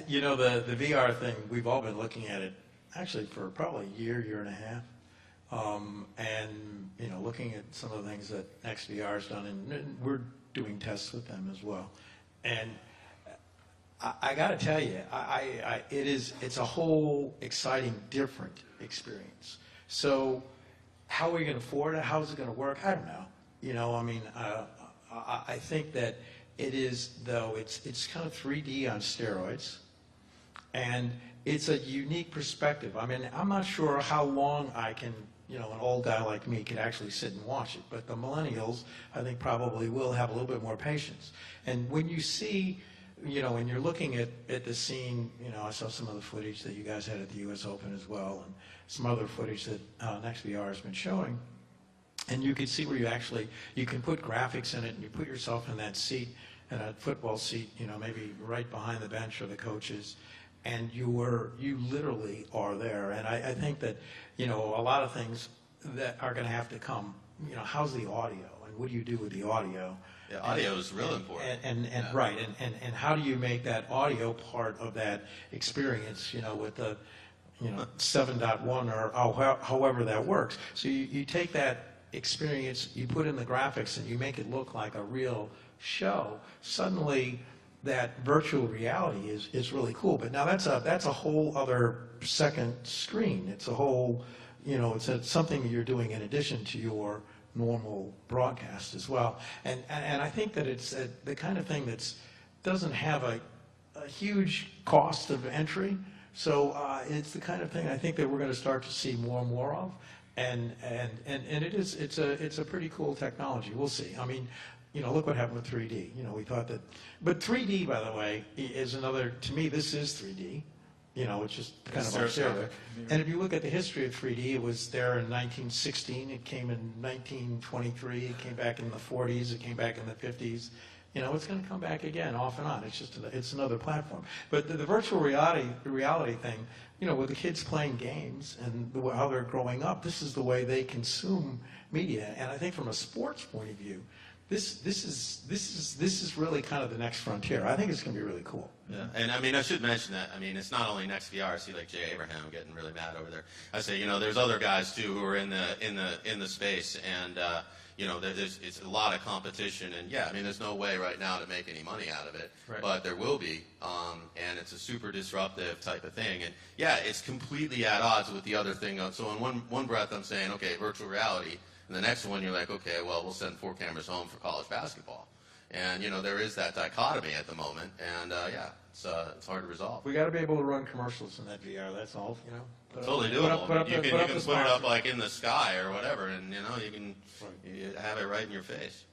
You know, the VR thing, we've all been looking at it actually for probably a year and a half. And, you know, looking at some of the things that XVR has done, and we're doing tests with them as well. And I got to tell you, it's a whole exciting, different experience. So how are we going to afford it? How's it going to work? I don't know. You know, I mean, I think that it is, though, it's kind of 3D on steroids, and it's a unique perspective. I mean, I'm not sure how long I can, you know, an old guy like me could actually sit and watch it, but the millennials, I think, probably will have a little bit more patience. And when you see, you know, when you're looking at the scene, you know, I saw some of the footage that you guys had at the U.S. Open as well, and some other footage that NextVR has been showing. And you can see where you can put graphics in it, and you put yourself in that seat, in a football seat, you know, maybe right behind the bench or the coaches, and you literally are there. And I think that, you know, a lot of things that are going to have to come, you know, how's the audio, and what do you do with the audio? Yeah, audio is real important. Right, and how do you make that audio part of that experience, you know, with the, you know, 7.1 or however that works. So you take that experience, you put in the graphics, and you make it look like a real show. Suddenly, that virtual reality is really cool. But now that's a whole other second screen. It's a whole, you know, it's something you're doing in addition to your normal broadcast as well. And I think that it's the kind of thing that doesn't have a huge cost of entry. So it's the kind of thing I think that we're going to start to see more and more of. And it's a pretty cool technology. We'll see. I mean, you know, look what happened with 3D. You know, we thought that, but 3D, by the way, is another. To me, this is 3D. You know, it's just kind of absurd. And if you look at the history of 3D, it was there in 1916. It came in 1923. It came back in the 40s. It came back in the 50s. You know, it's going to come back again, off and on. It's just it's another platform. But the virtual reality thing, you know, with the kids playing games and how they're growing up, this is the way they consume media. And I think from a sports point of view, this is really kind of the next frontier. I think it's going to be really cool. Yeah, and I mean, I should mention that. I mean, it's not only NextVR. I see like Jay Abraham getting really mad over there. I say, you know, there's other guys too who are in the space, and you know, it's a lot of competition. And yeah, I mean, there's no way right now to make any money out of it, right. But there will be, and it's a super disruptive type of thing. And yeah, it's completely at odds with the other thing. So in one breath, I'm saying, okay, virtual reality. And the next one, you're like, okay, well, we'll send 4 cameras home for college basketball. And, you know, there is that dichotomy at the moment. And, yeah, it's hard to resolve. We got to be able to run commercials in that VR. That's all, you know. Totally doable. You can put it up, like, in the sky or whatever, and, you know, you can have it right in your face.